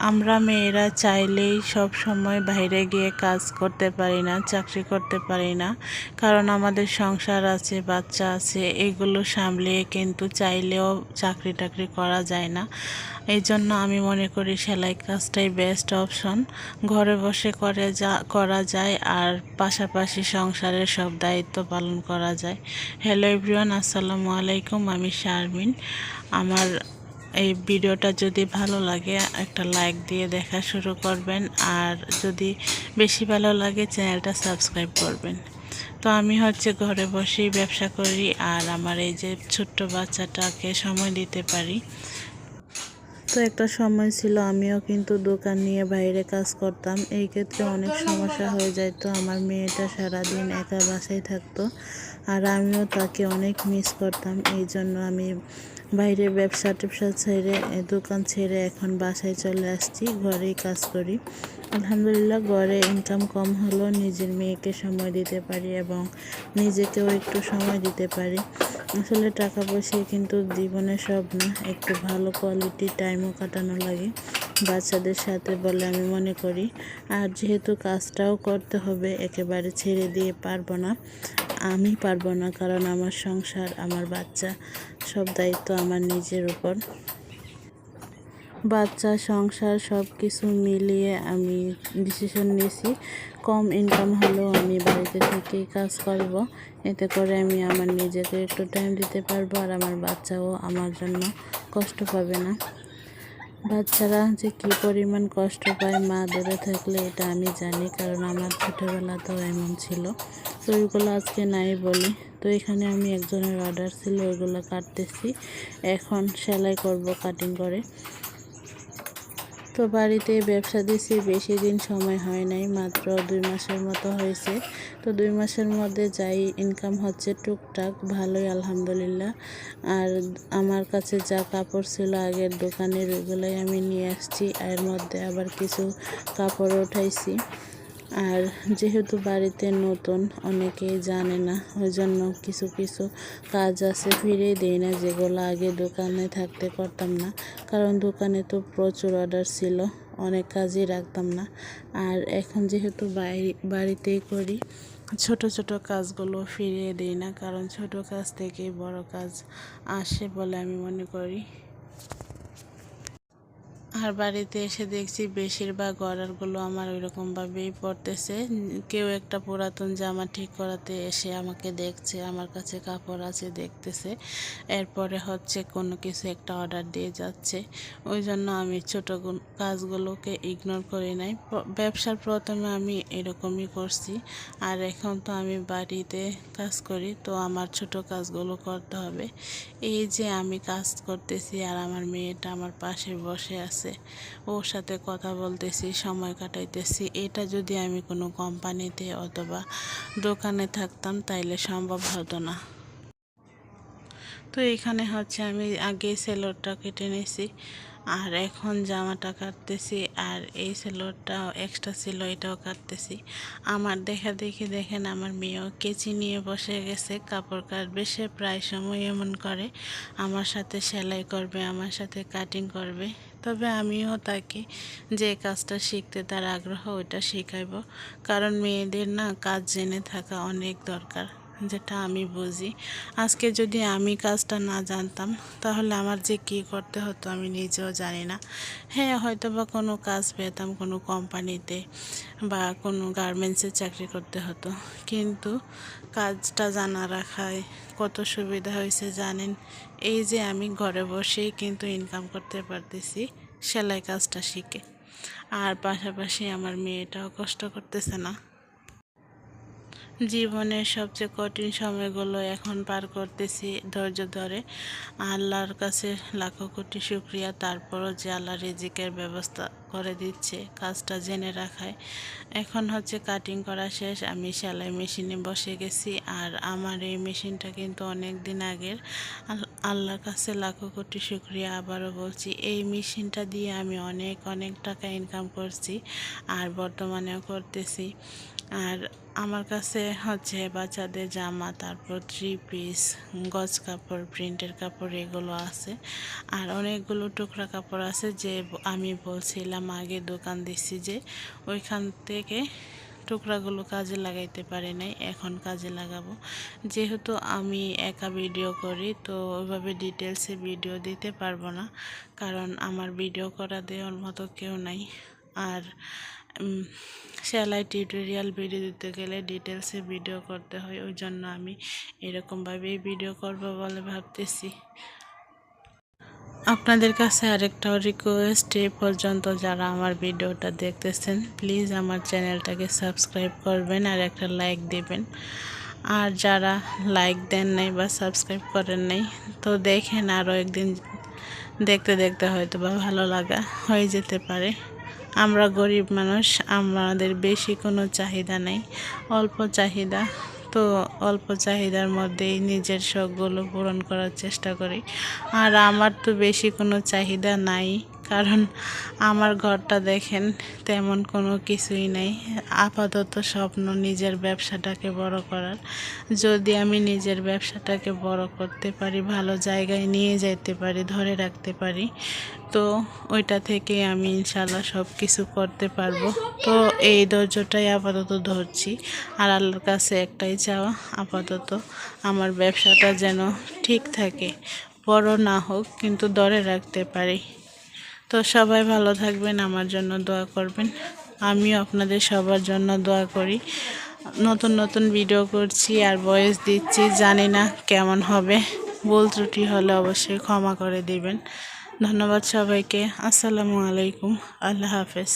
আমরা মেয়েরা চাইলেই সব সময় বাইরে গিয়ে কাজ করতে পারি না, চাকরি করতে পারি না। কারণ আমাদের সংসার আছে, বাচ্চা আছে, এগুলো সামলিয়ে কিন্তু চাইলেও চাকরি টাকরি করা যায় না। এই জন্য আমি মনে করি সেলাই কাজটাই বেস্ট অপশন। ঘরে বসে করা যায় আর পাশাপাশি সংসারের সব দায়িত্ব পালন করা যায়। হ্যালো এভরিওয়ান, আসসালামু আলাইকুম। আমি শারমিন। আমার এই ভিডিওটা যদি ভালো লাগে একটা লাইক দিয়ে দেখা শুরু করবেন, আর যদি বেশি ভালো লাগে চ্যানেলটা সাবস্ক্রাইব করবেন। তো আমি ঘরে বসেই ব্যবসা করি, আর আমার এই যে ছোট্ট বাচ্চাটাকে সময় দিতে পারি। তো একটা সময় ছিল আমিও কিন্তু দোকান নিয়ে বাইরে কাজ করতাম। এই ক্ষেত্রে অনেক সমস্যা হয়ে যায়। তো আমার মেয়েটা সারাদিন একা বাসায় থাকতো, আর আমিও তাকে অনেক মিস করতাম। এই জন্য আমি বাইরে ব্যবসা ট্যাবসা ছেড়ে, দোকান ছেড়ে এখন বাসায় চলে আসছি, ঘরেই কাজ করি। আলহামদুলিল্লাহ, ঘরে ইনকাম কম হলেও নিজের মেয়েকে সময় দিতে পারি এবং নিজেকেও একটু সময় দিতে পারি। আসলে টাকা পয়সায় কিন্তু জীবনে সব না, একটু ভালো কোয়ালিটি টাইমও কাটানো লাগে বাচ্চাদের সাথে বলে আমি মনে করি। আর যেহেতু কাজটাও করতে হবে, একেবারে ছেড়ে দিয়ে পারবো না, কারণ আমার সংসার, আমার বাচ্চা, সব দায়িত্ব আমার নিজের উপর। বাচ্চা, সংসার সব কিছু মিলিয়ে আমি ডিসিশন নিয়েছি কম ইনকাম হলেও আমি বাড়িতে থেকেই কাজ করব। এতে করে আমি আমার নিজেকে একটু টাইম দিতে পারবো, আর আমার বাচ্চাও আমার জন্য কষ্ট পাবে না। বাচ্চারা যে কী পরিমাণ কষ্ট পায় মা দূরে থাকলে, এটা আমি জানি, কারণ আমার ছোটোবেলাতেও এমন ছিল। তো ওইগুলো আজকে নাই বলি। তো এখানে আমি একজনের অর্ডার ছিল, ওইগুলো কাটতেছি। এখন সেলাই করব কাটিং করে। তো বাড়িতে ব্যবসা দিয়েছি, বেশি দিন সময় হয় নাই, মাত্র 2 মাসের মতো হয়েছে। তো 2 মাসের মধ্যে যাই ইনকাম হচ্ছে টুকটাক ভালোই আলহামদুলিল্লাহ। আর আমার কাছে যা কাপড় ছিল আগের দোকানের, ওইগুলোই আমি নিয়ে আসছি। এর মধ্যে আবার কিছু কাপড় উঠাইছি। আর যেহেতু বাড়িতে নতুন, অনেকেই জানে না, ওই জন্য কিছু কিছু কাজ আছে ফিরিয়ে দিই না, যেগুলো আগে দোকানে থাকতে করতাম না। কারণ দোকানে তো প্রচুর অর্ডার ছিল, অনেক কাজই রাখতাম না। আর এখন যেহেতু বাড়িতেই করি, ছোট ছোট কাজগুলো ফিরিয়ে দিই না, কারণ ছোট কাজ থেকেই বড় কাজ আসে বলে আমি মনে করি। আর বাড়িতে এসে দেখছি বেশিরভাগ অর্ডারগুলো আমার ওইরকমভাবেই পড়তেছে। কেউ একটা পুরাতন জামা ঠিক করাতে এসে আমাকে দেখছে, আমার কাছে কাপড় আছে দেখতেছে, এরপরে কোনো কিছু একটা অর্ডার দিয়ে যাচ্ছে। ওই জন্য আমি ছোট কাজগুলোকে ইগনোর করি নাই। ব্যবসার প্রথমে আমি এরকমই করছি, আর এখন তো আমি বাড়িতে কাজ করি, তো আমার ছোট কাজগুলো করতে হবে। এই যে আমি কাজ করতেছি আর আমার মেয়েটা আমার পাশে বসে আছে, ওর সাথে কথা বলতেছি, সময় কাটাইতেছি। এটা যদি আমি কোনো কোম্পানিতে অথবা দোকানে থাকতাম তাইলে সম্ভব হতো না। তো এখানে আমি আগে সেলোরটা কেটে নিয়েছি, আর এখন জামাটা কাটতেছি। আর এই সেলোরটা এক্সট্রা ছিল, এটাও কাটতেছি। আমার দেখা দেখি দেখেন আমার মেয়েও কেচি নিয়ে বসে গেছে, কাপড় কাটবে। সে প্রায় সময় এমন করে, আমার সাথে সেলাই করবে, আমার সাথে কাটিং করবে। তবে আমিও তাকে যে কাজটা শিখতে তার আগ্রহ, ওইটা শেখাইব। কারণ মেয়েদের না কাজ জেনে থাকা অনেক দরকার, যেটা আমি বুঝি। আজকে যদি আমি কাজটা না জানতাম, তাহলে আমার যে কী করতে হতো আমি নিজেও জানি না। হ্যাঁ, হয়তো বা কোনো কাজ পেতাম কোনো কোম্পানিতে বা কোনো গার্মেন্টসে চাকরি করতে হতো, কিন্তু কাজটা জানা রাখায় কত সুবিধা হয়েছে জানেন। এই যে আমি ঘরে বসেই কিন্তু ইনকাম করতে পারতেছি সেলাই কাজটা শিখে, আর পাশাপাশি আমার মেয়েটাও কষ্ট করতেছে না। জীবনের সবচেয়ে কঠিন সময়গুলো এখন পার করতেছি ধৈর্য ধরে। আল্লাহর কাছে লাখো কোটি শুকরিয়া, তারপরও যে আল্লাহ রিজিকের ব্যবস্থা করে দিচ্ছে কাজটা জেনে রাখায়। এখন কাটিং করা শেষ, আমি সেলাই মেশিনে বসে গেছি। আর আমার এই মেশিনটা কিন্তু অনেক দিন আগের। আল্লাহর কাছে লাখো কোটি শুকরিয়া, আবারও বলছি। এই মেশিনটা দিয়ে আমি অনেক অনেক টাকা ইনকাম করছি, আর বর্তমানেও করতেছি। আর আমার কাছে হচ্ছে বাচ্চাদের জামা, তারপর 3 পিস, গজ কাপড়, প্রিন্টের কাপড় এগুলো আছে। আর অনেকগুলো টুকরা কাপড় আছে যে আমি বলছিলাম আগে দোকান দিচ্ছি যে ওইখান থেকে টুকরাগুলো কাজে লাগাইতে পারি নাই, এখন কাজে লাগাবো। যেহেতু আমি একা ভিডিও করি তো ওইভাবে ডিটেলসে ভিডিও দিতে পারবো না, কারণ আমার ভিডিও করা দেওয়ার মতো কেউ নাই। আর সেলাই টিউটোরিয়াল ভিডিও দিতে গেলে ডিটেলসে ভিডিও করতে হয়, ওই জন্য আমি এরকমভাবেই ভিডিও করব বলে ভাবতেছি। আপনাদের কাছে আরেকটাও রিকোয়েস্ট, এই পর্যন্ত যারা আমার ভিডিওটা দেখতেছেন প্লিজ আমার চ্যানেলটাকে সাবস্ক্রাইব করবেন আর একটা লাইক দিবেন। আর যারা লাইক দেন নাই বা সাবস্ক্রাইব করেন নাই তো দেখেন, আরও একদিন দেখতে দেখতে হয়তো বা ভালো লাগা হয়ে যেতে পারে। আমরা গরিব মানুষ, আমাদের বেশি কোনো চাহিদা নেই, অল্প চাহিদা। তো অল্প চাহিদার মধ্যেই নিজের শখগুলো পূরণ করার চেষ্টা করি। আর আমার তো বেশি কোনো চাহিদা নাই, কারণ আমার ঘরটা দেখেন তেমন কোনো কিছুই নেই। আপাতত স্বপ্ন নিজের ব্যবসাটাকে বড় করার। যদি আমি নিজের ব্যবসাটাকে বড় করতে পারি, ভালো জায়গায় নিয়ে যেতে পারি, ধরে রাখতে পারি, তো ওইটা থেকে আমি ইনশাল্লাহ সব কিছু করতে পারবো। তো এই ধৈর্যটাই আপাতত ধরছি। আর আল্লাহর কাছে একটাই চাওয়া, আপাতত আমার ব্যবসাটা যেন ঠিক থাকে, বড় না হোক কিন্তু ধরে রাখতে পারি। তো সবাই ভালো থাকবেন, আমার জন্য দোয়া করবেন। আমিও আপনাদের সবার জন্য দোয়া করি। নতুন নতুন ভিডিও করছি আর ভয়েস দিচ্ছি, জানি না কেমন হবে, ভুল ত্রুটি হলে অবশ্যই ক্ষমা করে দিবেন। ধন্যবাদ সবাইকে। আসসালামু আলাইকুম, আল্লাহ হাফেজ।